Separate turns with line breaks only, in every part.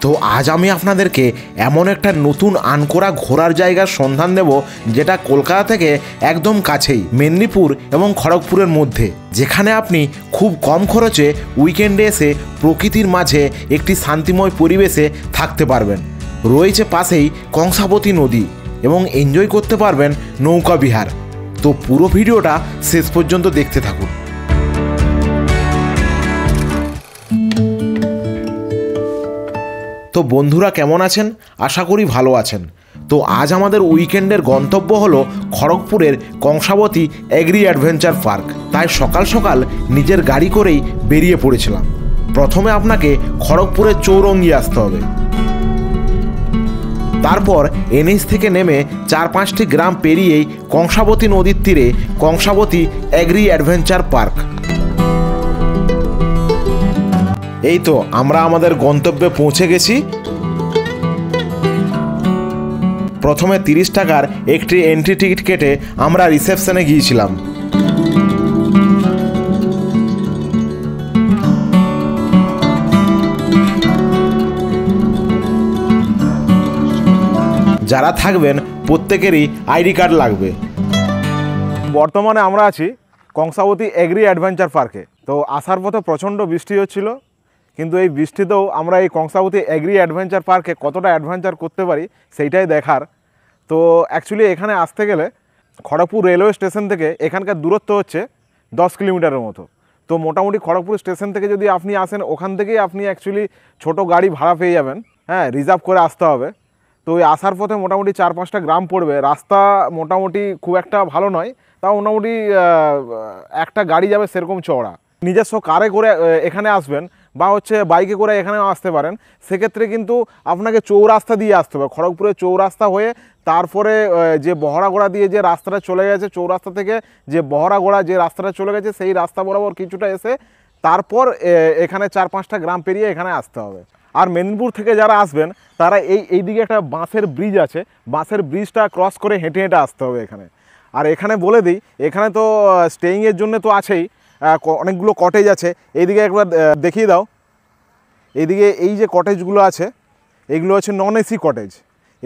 তো আজ আমি আপনাদেরকে এমন একটা নতুন আনকোরা ঘোরার জায়গার সন্ধান দেব যেটা কলকাতা থেকে একদম কাছেই, মেদিনীপুর এবং খড়গপুরের মধ্যে, যেখানে আপনি খুব কম খরচে উইকেন্ডে এসে প্রকৃতির মাঝে একটি শান্তিময় পরিবেশে থাকতে পারবেন। রয়েছে পাশেই কংসাবতী নদী এবং এনজয় করতে পারবেন নৌকা বিহার। তো পুরো ভিডিওটা শেষ পর্যন্ত দেখতে থাকুন। তো বন্ধুরা কেমন আছেন? আশা করি ভালো আছেন। তো আজ আমাদের উইকেন্ডের গন্তব্য হলো খড়গপুরের কংসাবতী এগ্রি অ্যাডভেঞ্চার পার্ক। তাই সকাল সকাল নিজের গাড়ি করেই বেরিয়ে পড়েছিলাম। প্রথমে আপনাকে খড়গপুরের চৌরঙ্গি আসতে হবে, তারপর এনএইচ থেকে নেমে 4-5টি গ্রাম পেরিয়েই কংসাবতী নদীর তীরে কংসাবতী এগ্রি অ্যাডভেঞ্চার পার্ক। এই তো আমরা আমাদের গন্তব্যে পৌঁছে গেছি। প্রথমে 30 টাকার একটি এন্ট্রি টিকিট কেটে আমরা রিসেপশনে গিয়েছিলাম। যারা থাকবেন প্রত্যেকেরই আইডি কার্ড লাগবে। বর্তমানে আমরা আছি কংসাবতী এগ্রি অ্যাডভেঞ্চার পার্কে। তো আসার পথে প্রচণ্ড বৃষ্টি হচ্ছিল, কিন্তু এই বৃষ্টিতেও আমরা এই কংসাবতী এগ্রি অ্যাডভেঞ্চার পার্কে কতটা অ্যাডভেঞ্চার করতে পারি সেইটাই দেখার। তো অ্যাকচুয়ালি এখানে আসতে গেলে খড়গপুর রেলওয়ে স্টেশন থেকে এখানকার দূরত্ব হচ্ছে 10 কিলোমিটারের মতো। তো মোটামুটি খড়গপুর স্টেশন থেকে যদি আপনি আসেন, ওখান থেকেই আপনি অ্যাকচুয়ালি ছোটো গাড়ি ভাড়া পেয়ে যাবেন। হ্যাঁ, রিজার্ভ করে আসতে হবে। তো ওই আসার পথে মোটামুটি 4-5টা গ্রাম পড়বে। রাস্তা মোটামুটি খুব একটা ভালো নয়, তাও মোটামুটি একটা গাড়ি যাবে সেরকম চওড়া। নিজস্ব কারে করে এখানে আসবেন বা বাইকে করে এখানেও আসতে পারেন, সেক্ষেত্রে কিন্তু আপনাকে চৌরাস্তা দিয়ে আসতে হবে। খড়গপুরের চৌরাস্তা হয়ে তারপরে যে বহরাগোড়া দিয়ে যে রাস্তাটা চলে গেছে, চৌরাস্তা থেকে যে বহরাগোড়া যে রাস্তাটা চলে গেছে সেই রাস্তা বরাবর কিছুটা এসে তারপর এখানে 4-5টা গ্রাম পেরিয়ে এখানে আসতে হবে। আর মেদিনীপুর থেকে যারা আসবেন তারা এইদিকে একটা বাঁশের ব্রিজ আছে, বাঁশের ব্রিজটা ক্রস করে হেঁটে হেঁটে আসতে হবে এখানে। আর এখানে বলে দিই, এখানে তো স্টেইংয়ের জন্য তো আছেই, অনেকগুলো কটেজ আছে। এইদিকে একবার দেখিয়ে দাও। এইদিকে এই যে কটেজগুলো আছে এগুলো হচ্ছে নন এসি কটেজ।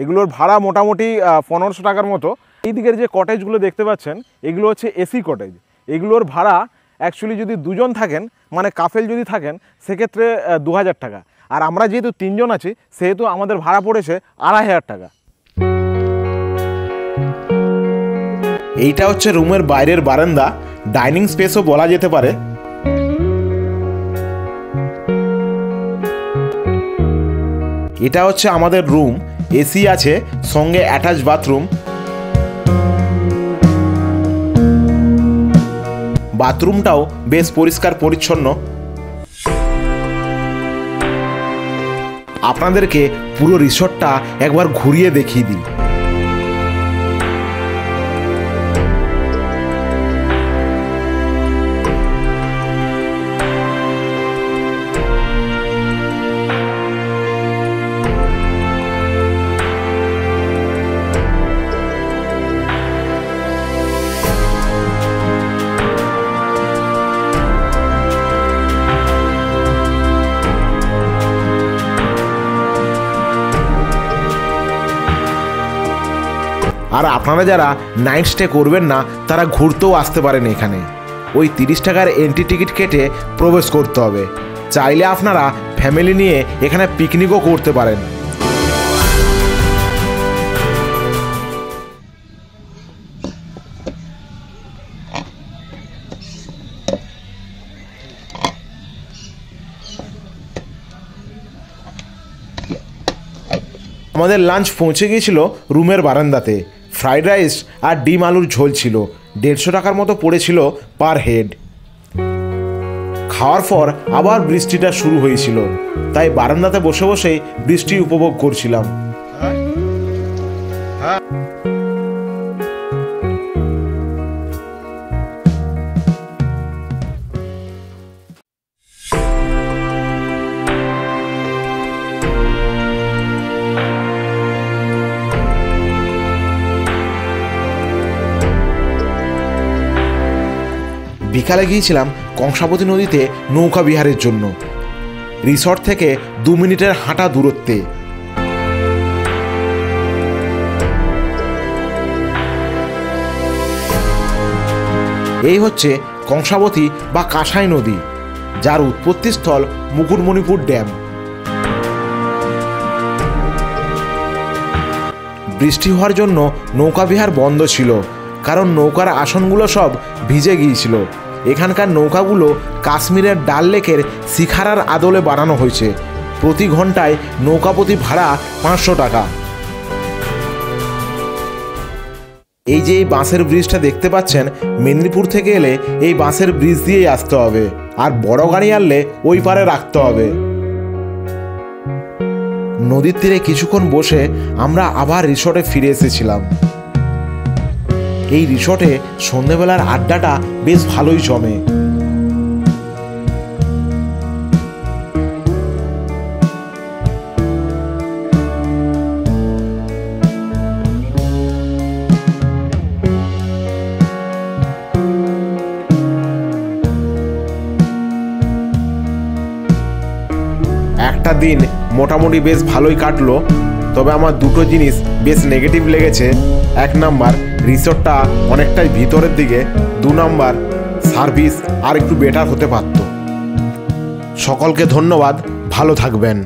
এগুলোর ভাড়া মোটামুটি 1500 টাকার মতো। এই দিকের যে কটেজগুলো দেখতে পাচ্ছেন এগুলো হচ্ছে এসি কটেজ। এগুলোর ভাড়া অ্যাকচুয়ালি যদি দুজন থাকেন, মানে কাপেল যদি থাকেন, সেক্ষেত্রে 2000 টাকা। আর আমরা যেহেতু 3 জন আছি সেহেতু আমাদের ভাড়া পড়েছে 2500 টাকা। এইটা হচ্ছে রুমের বাইরের বারান্দা, ডাইনিং স্পেসও বলা যেতে পারে। এটা হচ্ছে আমাদের রুম, এসি আছে, সঙ্গে অ্যাটাচ বাথরুম। বাথরুমটাও বেশ পরিষ্কার পরিচ্ছন্ন। আপনাদেরকে পুরো রিসর্টটা একবার ঘুরিয়ে দেখিয়ে দিই। আর আপনারা যারা নাইট স্টে করবেন না তারা ঘুরতেও আসতে পারেন এখানে। ওই 30 টাকার এন্ট্রি টিকিট কেটে প্রবেশ করতে হবে। চাইলে আপনারা ফ্যামিলি নিয়ে এখানে পিকনিকও করতে পারেন। আমাদের লাঞ্চ পৌঁছে গিয়েছিল রুমের বারান্দাতে। ফ্রাইড রাইস আর ডিম আলুর ঝোল ছিল। 150 টাকার মতো পড়েছিল পার হেড। খাওয়ার পর আবার বৃষ্টিটা শুরু হয়েছিল, তাই বারান্দাতে বসে বসেই বৃষ্টি উপভোগ করছিলাম। বিকালে গিয়েছিলাম কংসাবতী নদীতে নৌকা বিহারের জন্য। রিসর্ট থেকে 2 মিনিটের হাঁটা দূরত্বে। এই হচ্ছে কংসাবতী বা কাঁসাই নদী, যার উৎপত্তিস্থল মুকুটমণিপুর ড্যাম। বৃষ্টি হওয়ার জন্য নৌকাবিহার বন্ধ ছিল, কারণ নৌকার আসনগুলো সব ভিজে গিয়েছিল। এখানকার নৌকাগুলো কাশ্মীরের ডাল লেকের শিখারার আদলে বানানো হয়েছে। প্রতি ঘন্টায় নৌকাপতি ভাড়া 500 টাকা। এই যে এই বাঁশের ব্রিজটা দেখতে পাচ্ছেন, মেদিনীপুর থেকে এলে এই বাঁশের ব্রিজ দিয়েই আসতে হবে, আর বড় গাড়ি আনলে ওই পারে রাখতে হবে। নদীর তীরে কিছুক্ষণ বসে আমরা আবার রিসর্টে ফিরে এসেছিলাম। এই রিসর্টে সন্ধ্যেবেলার আড্ডাটা বেশ ভালোই জমে। একটা দিন মোটামুটি বেশ ভালোই কাটলো, তবে আমার দুটো জিনিস বেশ নেগেটিভ লেগেছে। 1 নাম্বার, রিসর্টটা অনেকটাই ভিতরের দিকে। 2 নাম্বার, সার্ভিস আর একটু বেটার হতে পারত। সকলকে ধন্যবাদ, ভালো থাকবেন।